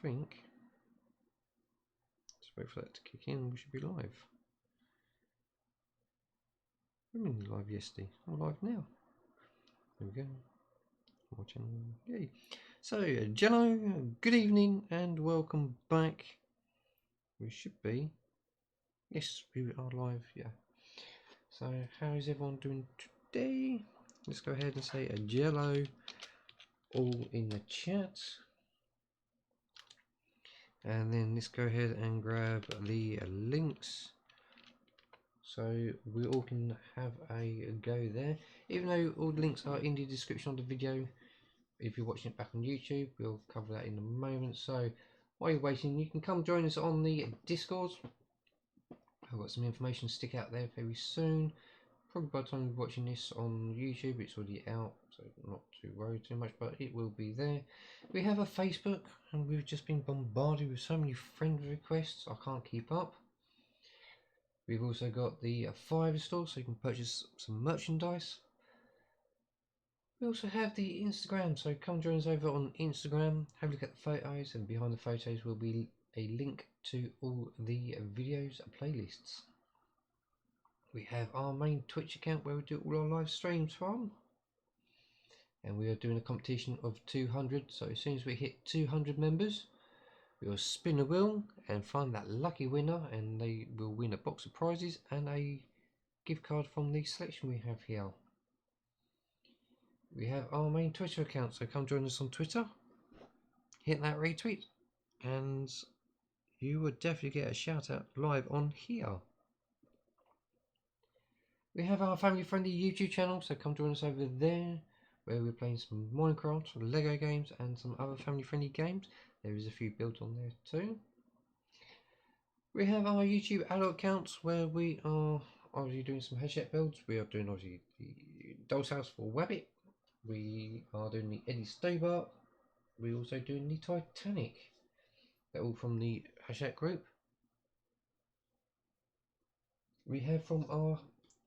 think, let's wait for that to kick in, we should be live. We've been live yesterday, I'm live now. There we go. Watching, yay. So, Jello, good evening and welcome back. We should be, yes, we are live, yeah. So, how is everyone doing today? Let's go ahead and say a Jello all in the chat. And then let's go ahead and grab the links so we all can have a go there. Even though all the links are in the description of the video, if you're watching it back on YouTube, we'll cover that in a moment. So while you're waiting, you can come join us on the Discord. I've got some information to stick out there very soon. Probably by the time you're watching this on YouTube, it's already out, so not to worry too much, but it will be there. We have a Facebook, and we've just been bombarded with so many friend requests, I can't keep up. We've also got the Fiverr store, so you can purchase some merchandise. We also have the Instagram, so come join us over on Instagram, have a look at the photos, and behind the photos will be a link to all the videos and playlists. We have our main Twitch account where we do all our live streams from, and we are doing a competition of 200, so as soon as we hit 200 members we will spin a wheel and find that lucky winner, and they will win a box of prizes and a gift card from the selection we have here. We have our main Twitter account, so come join us on Twitter, hit that retweet, and you would definitely get a shout out live on here. We have our family friendly YouTube channel, so come join us over there where we're playing some Minecraft, Lego games and some other family friendly games. There is a few built on there too. We have our YouTube adult accounts where we are obviously doing some Hachette builds. We are doing obviously the Doll's House for Wabbit. We are doing the Eddie Stobart. We're also doing the Titanic. They're all from the Hachette group. We have from our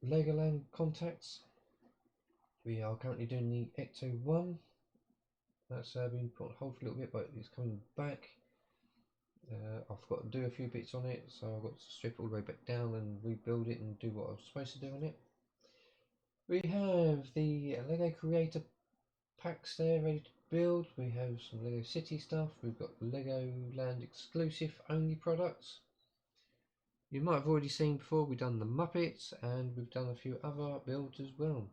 Legoland contacts, we are currently doing the Ecto 1. That's been put on hold for a little bit, but it's coming back. I've got to do a few bits on it, so I've got to strip it all the way back down and rebuild it and do what I was supposed to do on it. We have the Lego Creator packs there ready to build. We have some Lego City stuff. We've got Legoland exclusive only products. You might have already seen before, we've done the Muppets and we've done a few other builds as well.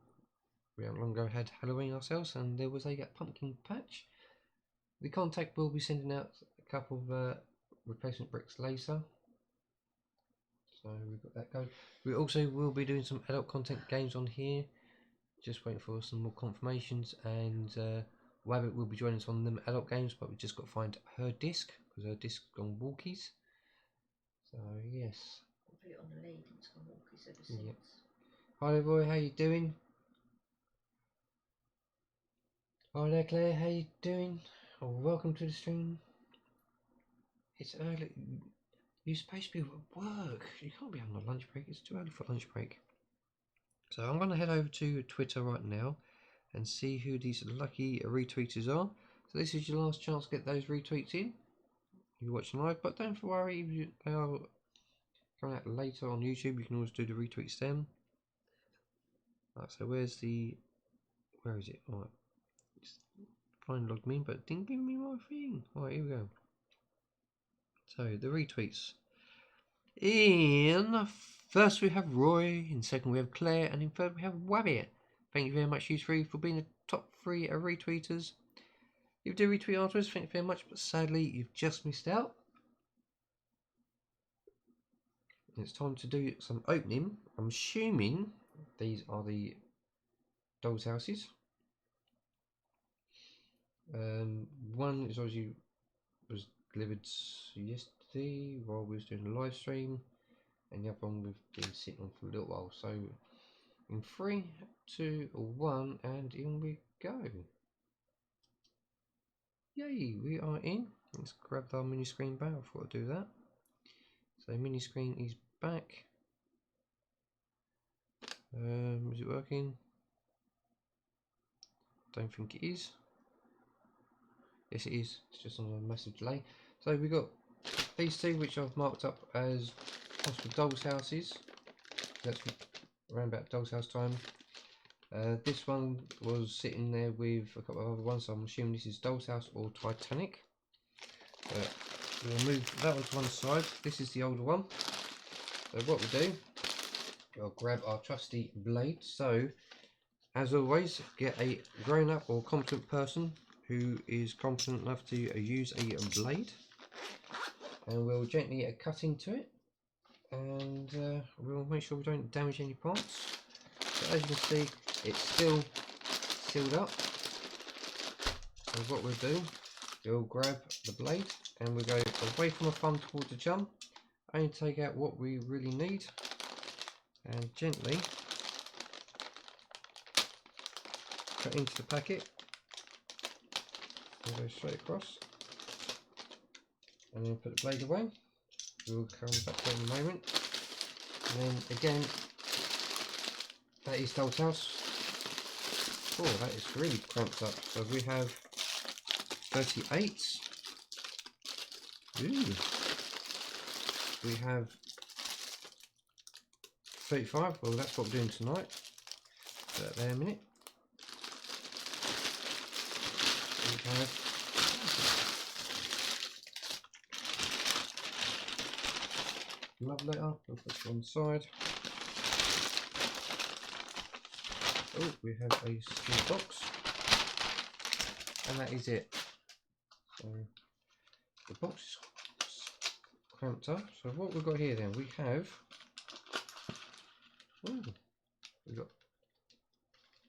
We haven't long ago had Halloween ourselves, and there was a pumpkin patch. The contact will be sending out a couple of replacement bricks later, so we've got that going. We also will be doing some adult content games on here, just waiting for some more confirmations, and Wabbit will be joining us on them adult games, but we've just got to find her disc because her disc's gone walkies. So yes. I'll put it on the lead and it's gone walkies ever since. Yep. Hi there, boy, how you doing? Hi there, Claire, how you doing? Oh, welcome to the stream. It's early. You're supposed to be at work. You can't be on a lunch break. It's too early for lunch break. So I'm going to head over to Twitter right now and see who these lucky retweeters are. So this is your last chance to get those retweets in. You're watching live, but don't worry, if they are coming out later on YouTube, you can always do the retweets then. Right, so where is it? Alright. Fine, logged me in, but it didn't give me my thing. Alright, here we go. So the retweets. In first we have Roy, in second we have Claire, and in third we have Wabbit. Thank you very much, you three, for being the top 3 retweeters. If you do retweet afterwards, thank you very much, but sadly you've just missed out. It's time to do some opening. I'm assuming these are the Doll's Houses. One is obviously was delivered yesterday while we was doing the live stream, and the other one we've been sitting on for a little while. So in 3, 2, 1, and in we go. Yay, we are in. Let's grab our mini screen back. I thought I'd do that. So mini screen is back. Is it working? Don't think it is. Yes, it is. It's just on a massive delay. So we got these two, which I've marked up as possible doll's houses. That's around about doll's house time. This one was sitting there with a couple of other ones, so I'm assuming this is doll's house or Titanic. We'll move that one to one side. This is the older one. So what we do, we'll grab our trusty blade. So as always, get a grown-up or competent person who is competent enough to use a blade, and we'll gently cut into it, and we'll make sure we don't damage any parts. So as you can see, it's still sealed up. So what we'll do, we'll grab the blade and we'll go away from the thumb towards the thumb, only take out what we really need, and gently cut into the packet and go straight across, and then put the blade away. We'll come back to it in a moment. And then again, that is doll's house. Oh, that is really cramped up. So we have 38. Ooh. We have 35. Well, that's what we're doing tonight. Put that there a minute. We have love letter. We'll put it on the side. Oh, we have a small box, and that is it. So the box is cramped up. So what we've got here then, we have, ooh, we've got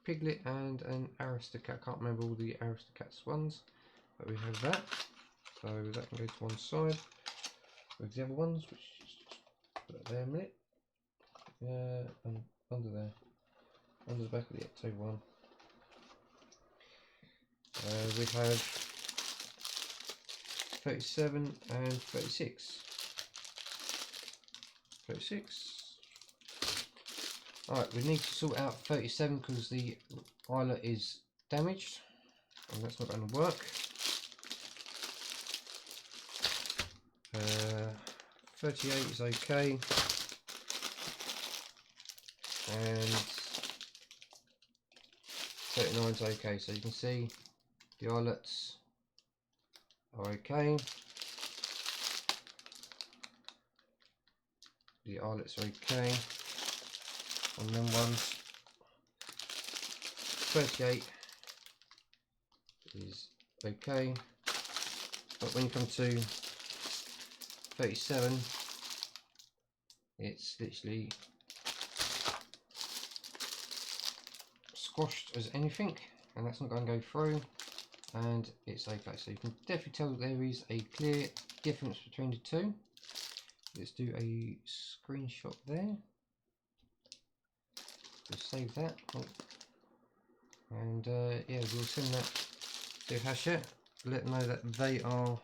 Piglet and an Aristocat. Can't remember all the Aristocats ones, but we have that. So that can go to one side. With the other ones, which put that there a minute. And under there. Under the back of the Ecto one. We have 37 and 36. 36. Alright, we need to sort out 37 because the eyelet is damaged and that's not going to work. 38 is okay. And 39 is okay, so you can see the eyelets are okay. The eyelets are okay. And then ones 38 is okay. But when you come to 37, it's literally squashed as anything, and that's not going to go through, and it's okay. So you can definitely tell that there is a clear difference between the two. Let's do a screenshot there. Just save that. Oh. And yeah, we'll send that to Hachette, let them know that they are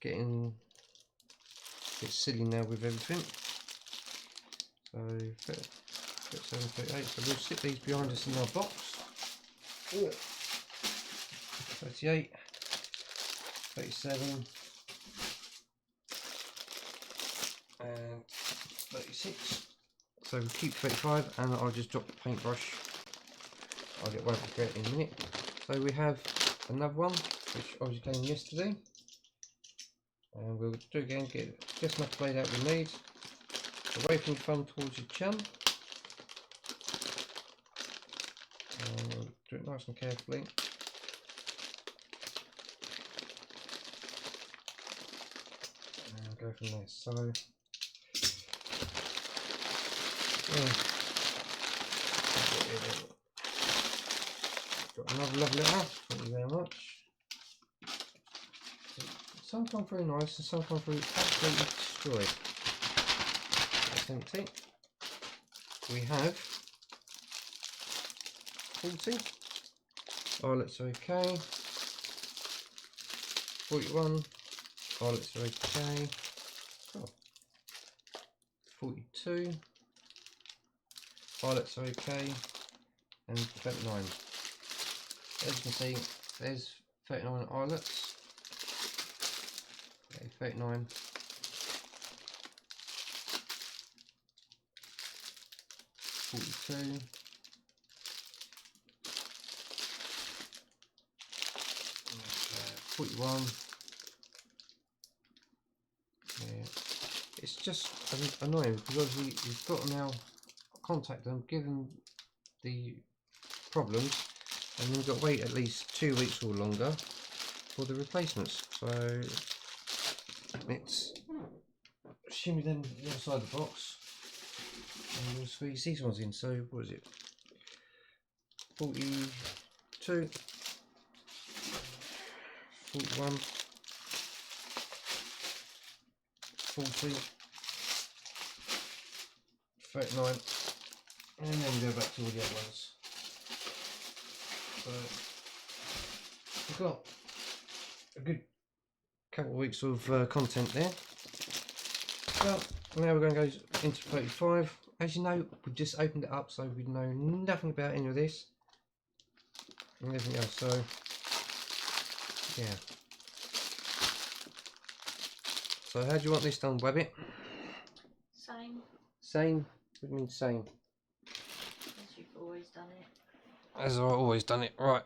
getting a bit silly now with everything. So 37, 38, so we'll sit these behind us in our box. 38, 37 and 36. So we'll keep 35, and I'll just drop the paintbrush. I'll get one for it in a minute. So we have another one which obviously came yesterday, and we'll do again, get just enough blade out we need, away from the thumb towards your chin, and we'll do it nice and carefully. And go from there. So yeah. Got another lovely letter, thank you very much. Some come through nice and some come through absolutely destroyed. That's empty. We have 40. Eyelets are okay. 41. Eyelets are okay. Oh. 42. Eyelets are okay. And 39. As you can see, there's 39 eyelets. Okay, 39. 42. 41. Yeah. It's just annoying because obviously you've got to now contact them, give them the problems, and then you've got to wait at least 2 weeks or longer for the replacements. So it's shimmy them the other side of the box and we'll squeeze these ones in. So what is it? 42, 41, 40, 39, and then we go back to all the other ones. So we've got a good couple of weeks of content there. Well, now we're going to go into 35. As you know, we've just opened it up, so we know nothing about any of this and everything else. So yeah. So how do you want this done, Webbit? Same. Same? What do you mean same? As you've always done it. As I've always done it. Right.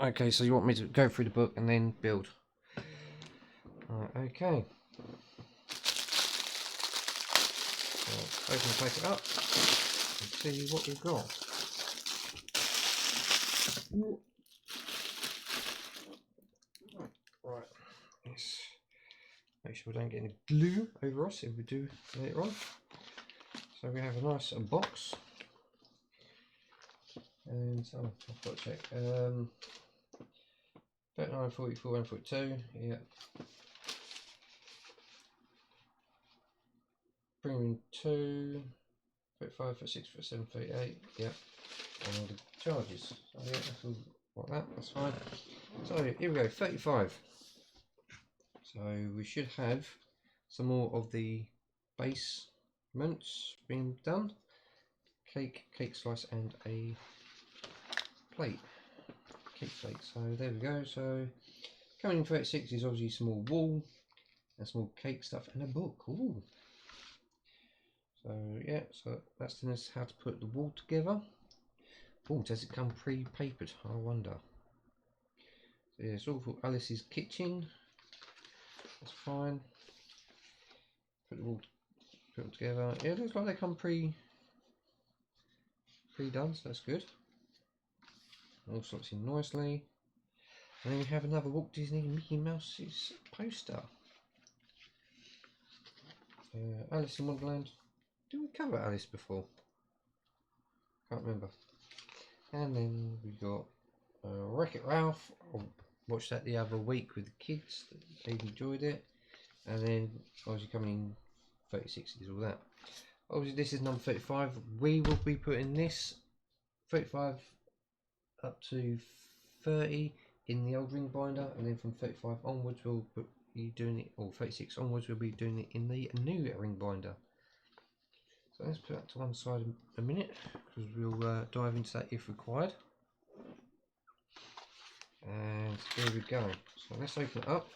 Okay, so you want me to go through the book and then build. Right, okay. So open the packet up and see what we've got. Right. Let's make sure we don't get any glue over us if we do later on. So we have a nice box. And so I've got to check. 39, 44, and 42. Yeah. Premium 2, 35, 36, 37, 38. Yeah. And the charges. So yeah, that's all like that. That's fine. So here we go. 35. So we should have some more of the basements being done. Cake slice, and a plate. Cake plate. So there we go. So coming in 36 is obviously some more wool and some more cake stuff and a book. Ooh. So yeah, so that's telling us how to put the wool together. Oh, does it come pre-papered? I wonder. So yeah, it's all for Alice's kitchen. That's fine. Put the wool, put them together. Yeah, it looks like they come pre-done, so that's good. All slots in nicely. And then we have another Walt Disney Mickey Mouse's poster. Alice in Wonderland. Did we cover Alice before? Can't remember. And then we got Wreck-It Ralph. I watched that the other week with the kids. They enjoyed it. And then obviously coming in 36 is all that. Obviously this is number 35. We will be putting this 35 up to 30 in the old ring binder, and then from 35 onwards we'll be doing it, or 36 onwards we'll be doing it in the new ring binder. So let's put that to one side in a minute, because we'll dive into that if required. And here we go. So let's open it up,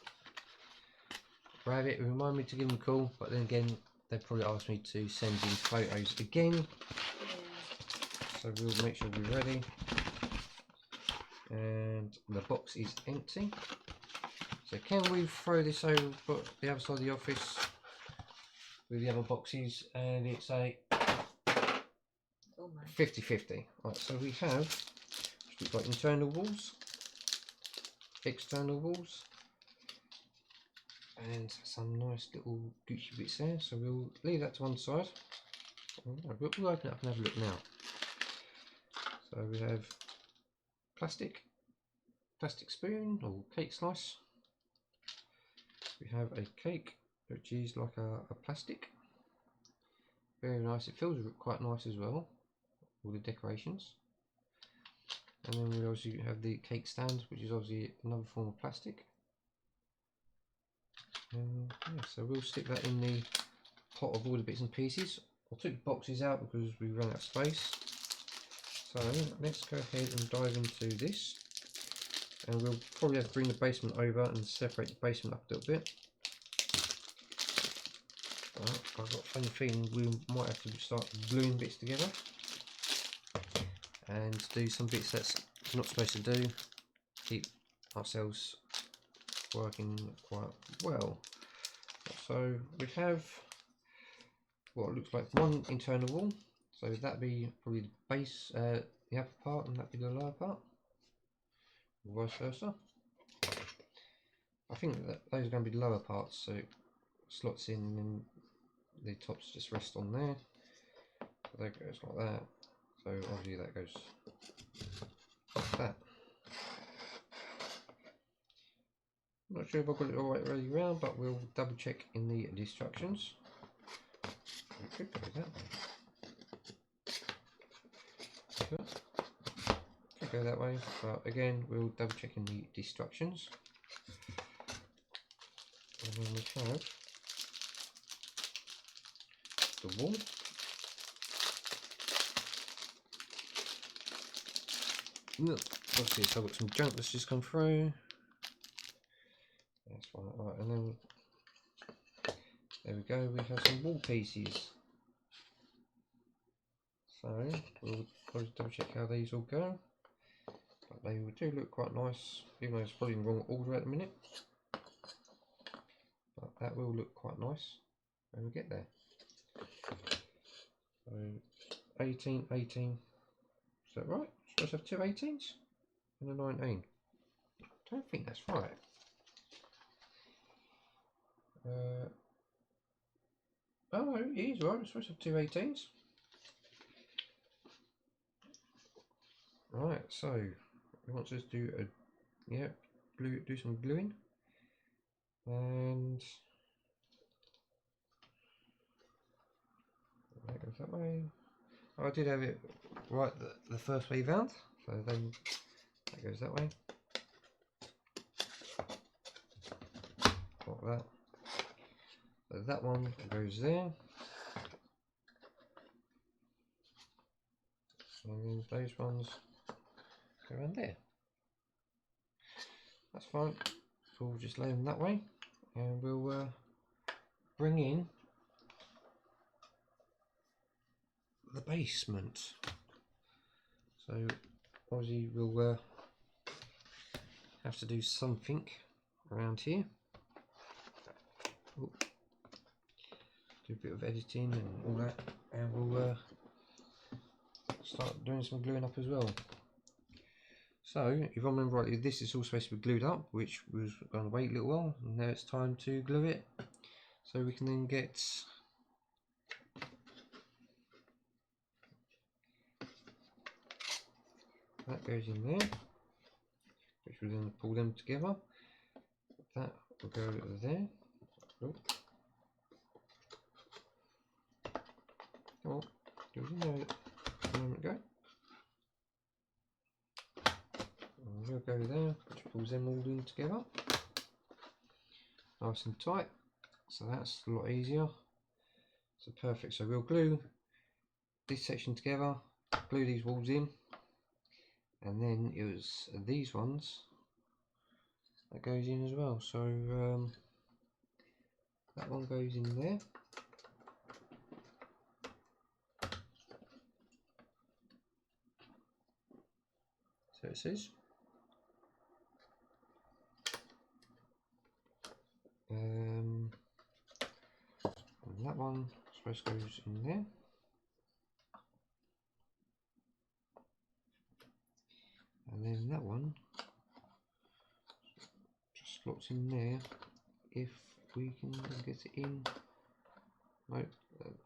grab it. Remind me to give them a call, but then again they probably ask me to send in photos again. So we'll make sure we're ready. And the box is empty. So can we throw this over the other side of the office with the other boxes, and it's a 50-50. Right, so we have, we've got internal walls, external walls, and some nice little Gucci bits there. So we'll leave that to one side. We'll open it up and have a look now. So we have plastic spoon or cake slice. We have a cake which is like a plastic, very nice. It feels quite nice as well, all the decorations. And then we also have the cake stand, which is obviously another form of plastic. And yeah, so we'll stick that in the pot of all the bits and pieces. I took the boxes out because we ran out of space. So let's go ahead and dive into this. and we'll probably have to bring the basement over and separate the basement up a little bit. I've got a funny feeling we might have to start gluing bits together and do some bits that's not supposed to do, keep ourselves working quite well. So we have what looks like one internal wall, so that'd be probably the base, the upper part, and that'd be the lower part, vice versa. I think that those are going to be the lower parts, so it slots in and then the tops just rest on there. So that goes like that. So obviously that goes like that. I'm not sure if I've got it all right ready around, but we'll double check in the instructions. We could go that way. Sure. Could go that way, but again we'll double check in the instructions. And then we have the wall. Obviously, so I've got some junk that's just come through. That's fine. Right, and then there we go. We have some wall pieces. So we'll probably double check how these all go. But they do look quite nice, even though it's probably in the wrong order at the minute. But that will look quite nice when we get there. So 18, 18. Is that right? Supposed to have two 18s and a 19. I don't think that's right. Oh no, it is right. It's supposed to have two 18s. Right, so we want to just do a do some gluing, and that goes that way. Oh, I did have it right the first way round, so then that goes that way, like that. So that one goes there, and then those ones go around there. That's fine. So we'll just lay them that way, and we'll bring in the basement. So obviously we'll have to do something around here. Ooh. Do a bit of editing and all that, and we'll start doing some gluing up as well. So if I remember rightly, this is all supposed to be glued up, which was going to wait a little while, and now it's time to glue it, so we can then get that goes in there, which will then pull them together. That will go there. Oh. Come on, goes in there a moment ago. And we'll go there, which pulls them all in together. Nice and tight. So that's a lot easier. So perfect. So we'll glue this section together, glue these walls in, and then it was these ones that goes in as well. So that one goes in there. So it says. And that one I suppose goes in there. And then that one just slots in there if we can get it in. No,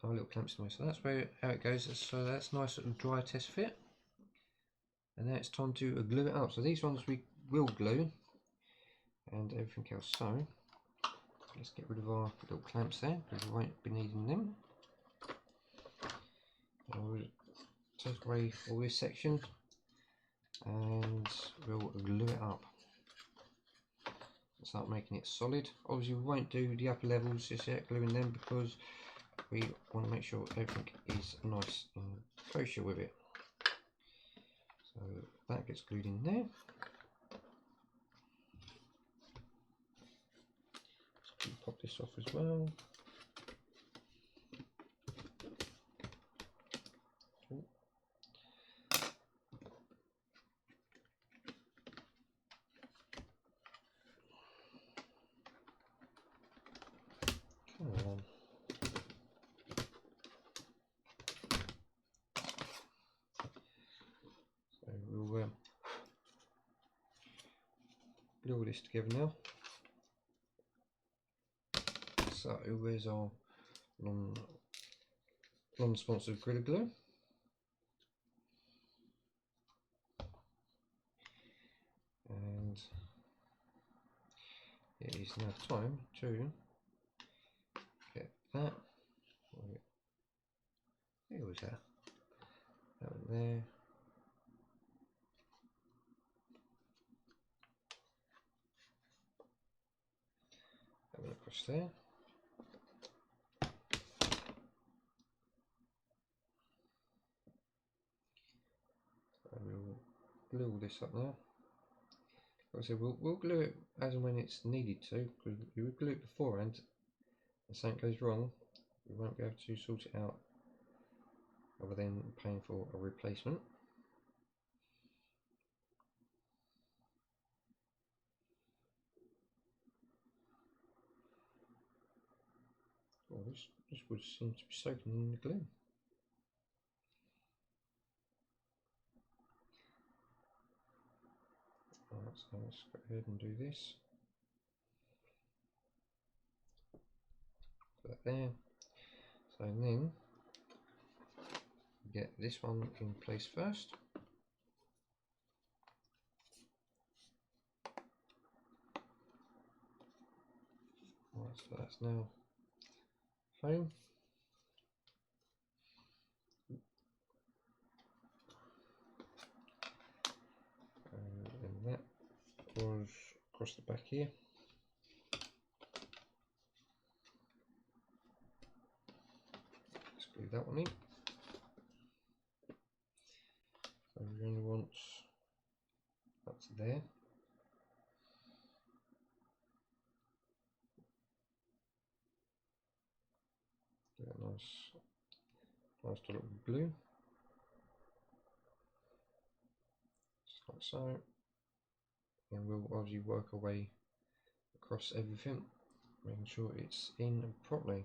our little clamps in the way. So that's where how it goes. So that's nice and dry test fit. And now it's time to glue it up. So these ones we will glue, and everything else. So let's get rid of our little clamps there, because we won't be needing them. And we'll take away all this section, and we'll glue it up. Start making it solid. Obviously we won't do the upper levels just yet, gluing them, because we want to make sure everything is nice and kosher with it. So that gets glued in there. this off as well. Ooh. Come on. So we'll glue all this together now. So where's our non-sponsored Gorilla Glue? And it is now time to get that. Where was that? That one there. That one across there. So we'll glue all this up now. Like I said, we'll glue it as and when it's needed to, because we would glue it beforehand and something goes wrong, we won't be able to sort it out other than paying for a replacement. Oh, this wood seems to be soaking in the glue. Alright, so let's go ahead and do this. Put that there. So then get this one in place first. Alright, so that's now home. And that was across the back here. Let's glue that one in. So we only want up to there. Do a nice dollop of glue, just like so. And we'll obviously work our way across everything, making sure it's in properly.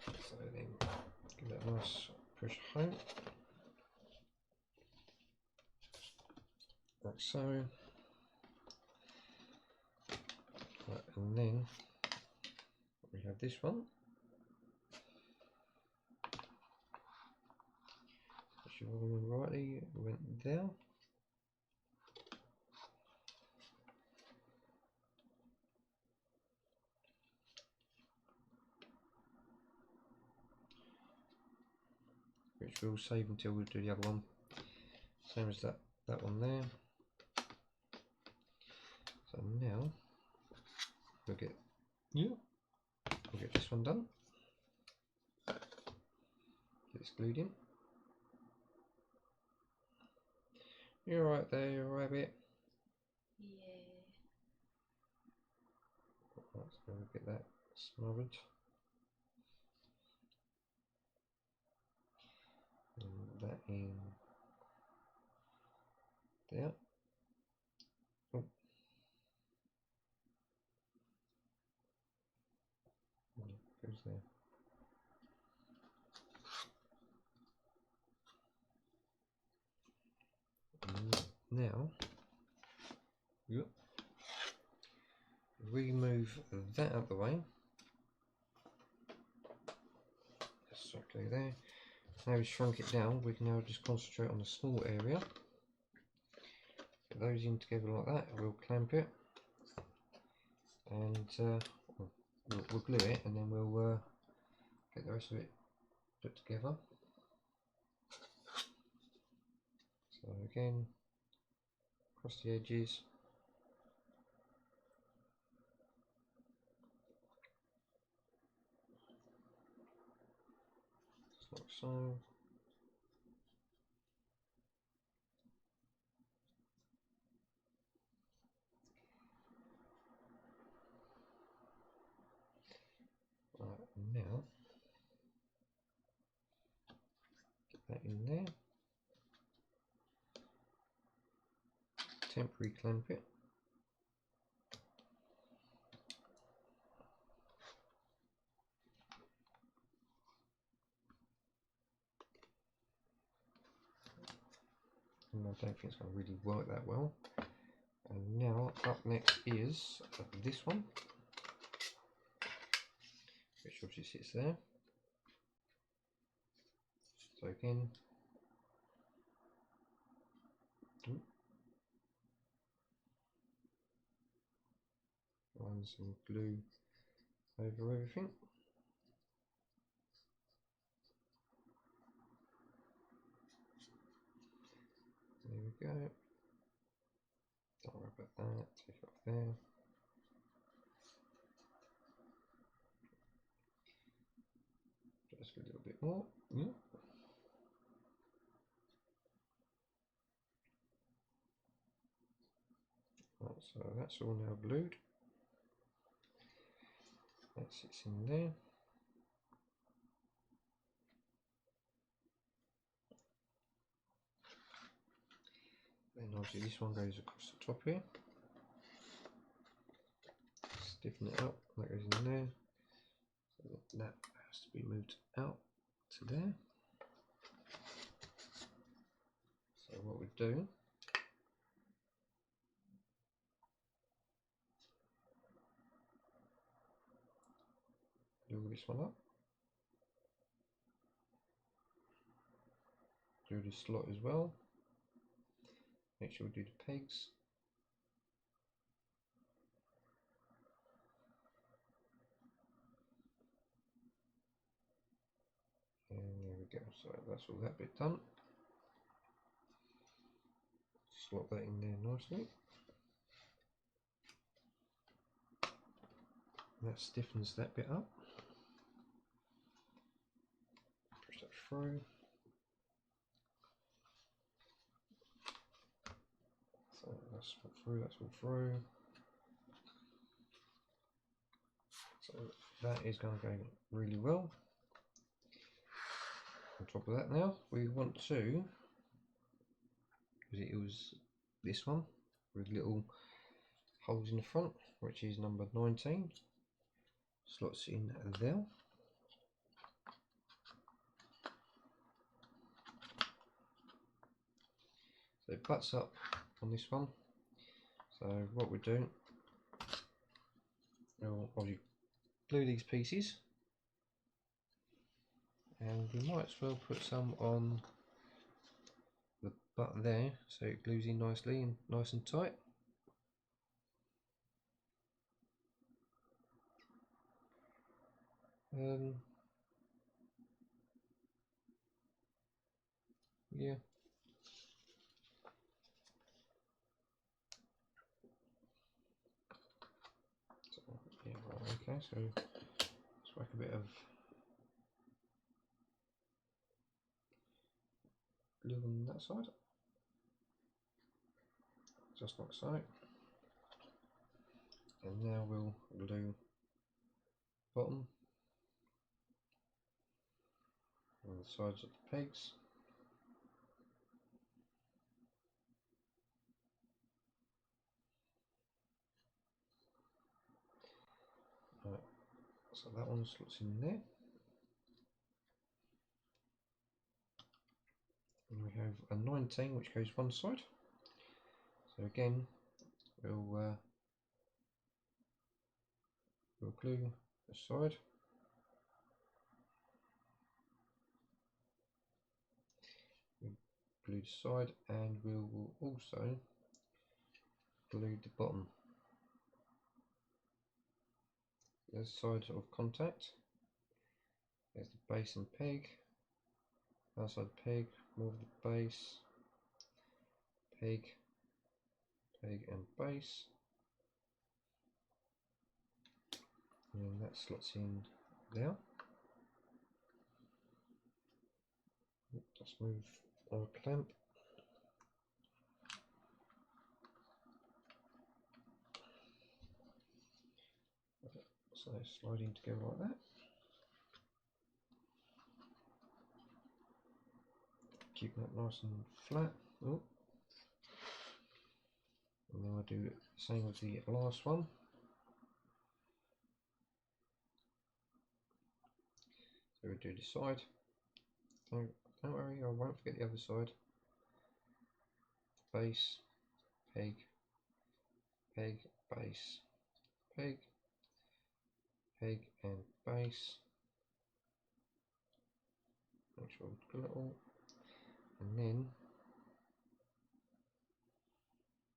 So then give that a nice push home, like so. Right, and then we have this one, which if I remember rightly went there. Which we'll save until we do the other one. Same as that one there. So now we'll get this one done. Get this glued in. You're right there, rabbit. Yeah. Right, so we'll get that smothered. And that in there. Oh. Goes there. Now, remove that out of the way. Just okay there. Now we've shrunk it down, we can now just concentrate on the small area. Get those in together like that, we'll clamp it. And we'll glue it, and then we'll get the rest of it put together. So again, across the edges. Just like so. now get that in there, temporary clamp it, and I don't think it's going to really work that well. And now up next is this one, which obviously sits there. So again, run some glue over everything. There we go. Don't worry about that, take it off there. Just a little bit more. Right, so that's all now glued. That sits in there. Then obviously this one goes across the top here. Stiffen it up, that goes in there. So that has to be moved out to there. So what we do, glue this one up. Do the slot as well. Make sure we do the pegs. And there we go, so that's all that bit done. Slot that in there nicely. That stiffens that bit up. Push that through. So that's all through, that's all through. So that is going to go really well. On top of that now, we want to, because it was this one with little holes in the front, which is number 19, slots in there. So it butts up on this one. So what we do, we'll obviously glue these pieces, and we might as well put some on the butt there so it glues in nicely and nice and tight. Yeah. So, yeah, right, okay, so let's whack a bit of glue on that side, just like so. And now we'll glue bottom on the sides of the pegs. Right, so that one slots in there. And we have a 19 which goes one side. So again, we'll glue the side. We'll glue the side, and we will also glue the bottom. There's side of contact. There's the base and peg. Outside peg, more of the base, peg, peg and base. And that slots in there. Just move our clamp. So sliding together like that. that nice and flat. Oh. And then I'll do the same with the last one. So we'll do the side. Don't worry, I won't forget the other side. Base, peg, peg, base, peg, peg and base. Make sure we've got it all. And then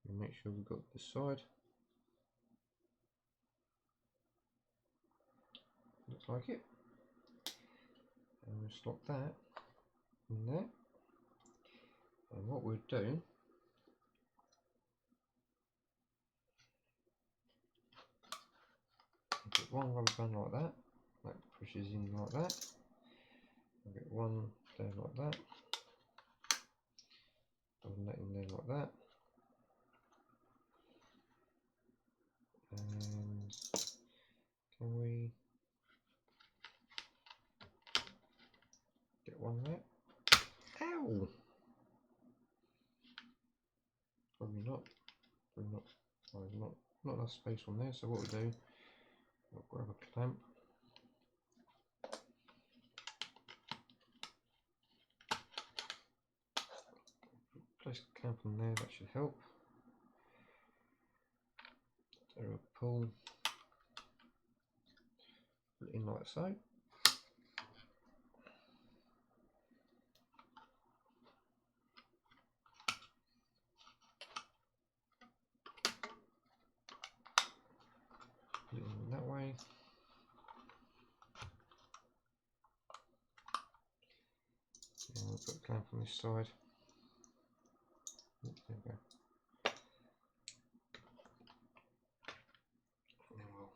we'll make sure we've got the side. Looks like it. And we'll slot that in there. And what we'll do, get one rubber band like that pushes in like that. I'll get one there like that. Put that in there like that. And can we get one there? Ow! Probably not. Probably not. Oh, not enough space on there. So what we'll do, we'll grab a clamp. Place a clamp on there. That should help. So we'll pull it in like so. Put it in that way. And we'll put a clamp on this side. There we go. And then we'll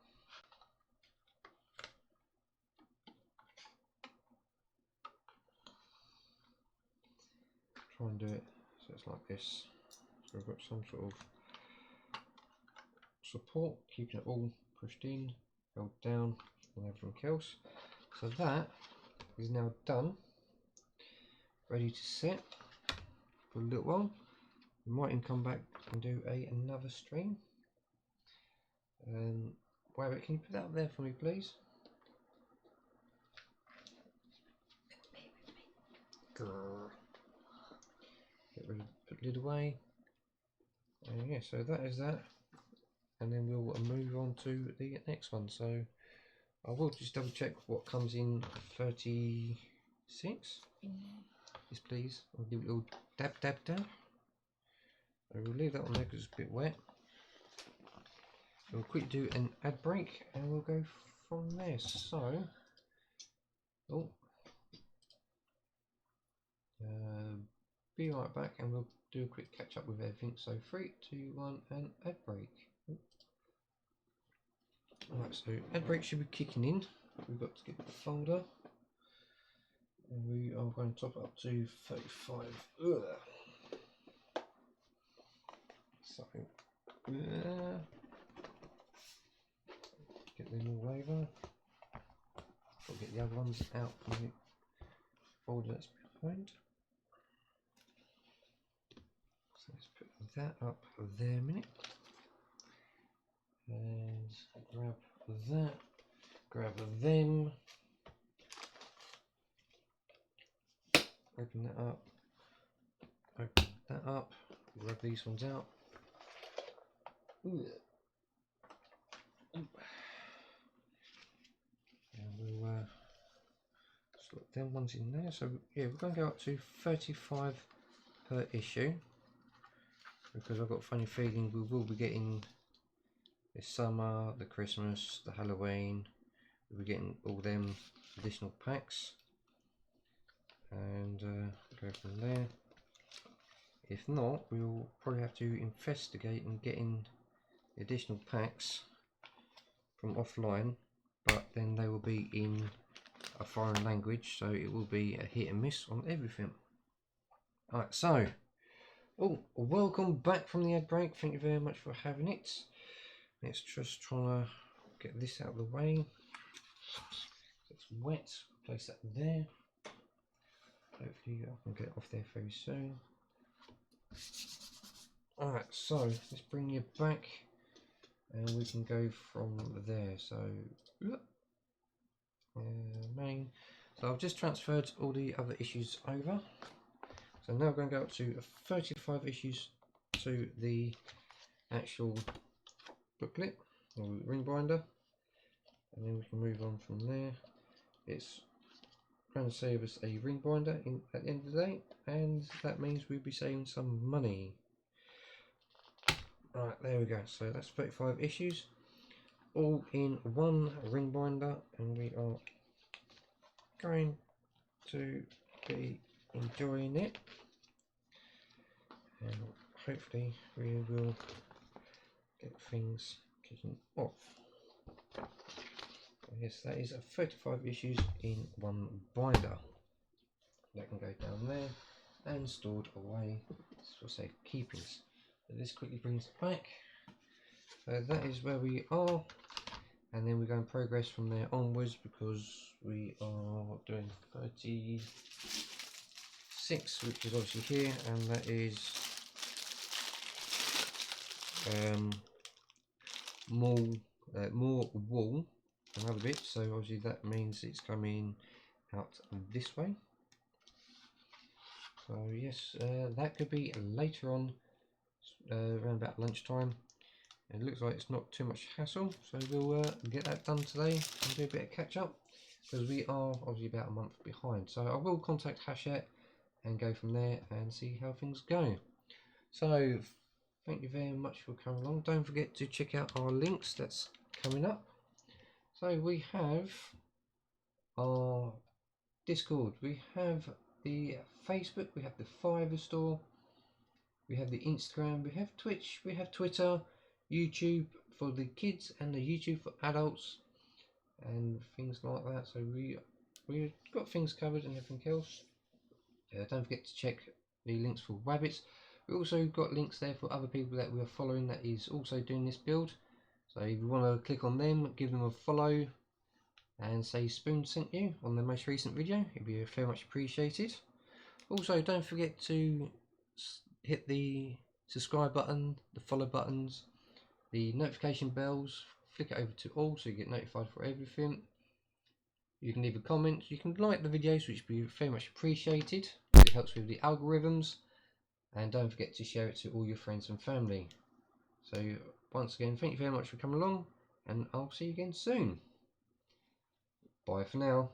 try and do it so it's like this. So we've got some sort of support, keeping it all pushed in, held down, and everything else. So that is now done, ready to set for a little while. We might even come back and do another stream. Webcam, can you put that up there for me, please? Grrr. Get rid of, put the lid away. And yeah, so that is that. And then we'll move on to the next one. So I will just double check what comes in 36. Yes, please. I'll give it a little dab down. So we'll leave that on there because it's a bit wet. We'll quickly do an ad break and we'll go from there. So, be right back and we'll do a quick catch up with everything. So 3, 2, 1 and ad break. Alright, so ad break should be kicking in. We've got to get the folder. And we are going to top it up to 35. Ugh. So, get them all over. I'll get the other ones out from the folder that's behind. So let's put that up there a minute. And grab that, grab them, open that up, open that up, grab these ones out. Ooh. And we'll slot them ones in there. So yeah, we're going to go up to 35 per issue because I've got a funny feeling we will be getting the summer, the Christmas, the Halloween. We'll be getting all them additional packs and go from there. If not, we'll probably have to investigate and get in the additional packs from offline, but then they will be in a foreign language, so it will be a hit and miss on everything. Alright, so welcome back from the ad break. Thank you very much for having it. Let's just try to get this out of the way. It's wet, place that there. hopefully I can get off there very soon. Alright, so let's bring you back and we can go from there. So main. So I've just transferred all the other issues over. So now we're going to go up to 35 issues to the actual booklet or ring binder, and then we can move on from there. It's going to save us a ring binder at the end of the day, and that means we'll be saving some money. Alright, there we go. So that's 35 issues all in one ring binder, and we are going to be enjoying it, and hopefully we will get things kicking off. Yes, that is 35 issues in one binder. That can go down there and stored away for safe keepings. So this quickly brings it back. So that is where we are, and then we're going to progress from there onwards because we are doing 36, which is obviously here, and that is more wool, another bit. So obviously that means it's coming out this way. So yes, that could be later on, around about lunchtime. It looks like it's not too much hassle, so we'll get that done today and do a bit of catch up, because we are obviously about a month behind. So I will contact Hachette and go from there and see how things go. So thank you very much for coming along. Don't forget to check out our links that's coming up. So we have our Discord, we have the Facebook, we have the Fiverr store, we have the Instagram, we have Twitch, we have Twitter, YouTube for the kids, and the YouTube for adults, and things like that. So we've got things covered and everything else. Don't forget to check the links for Wabbits. We also got links there for other people that we are following that is also doing this build. So if you want to click on them, give them a follow and say Spoon sent you on the most recent video, it'd be very much appreciated. Also, don't forget to hit the subscribe button, the follow buttons, the notification bells, flick it over to all so you get notified for everything. You can leave a comment, you can like the videos, which would be very much appreciated. It helps with the algorithms, and don't forget to share it to all your friends and family. So once again, thank you very much for coming along, and I'll see you again soon. Bye for now.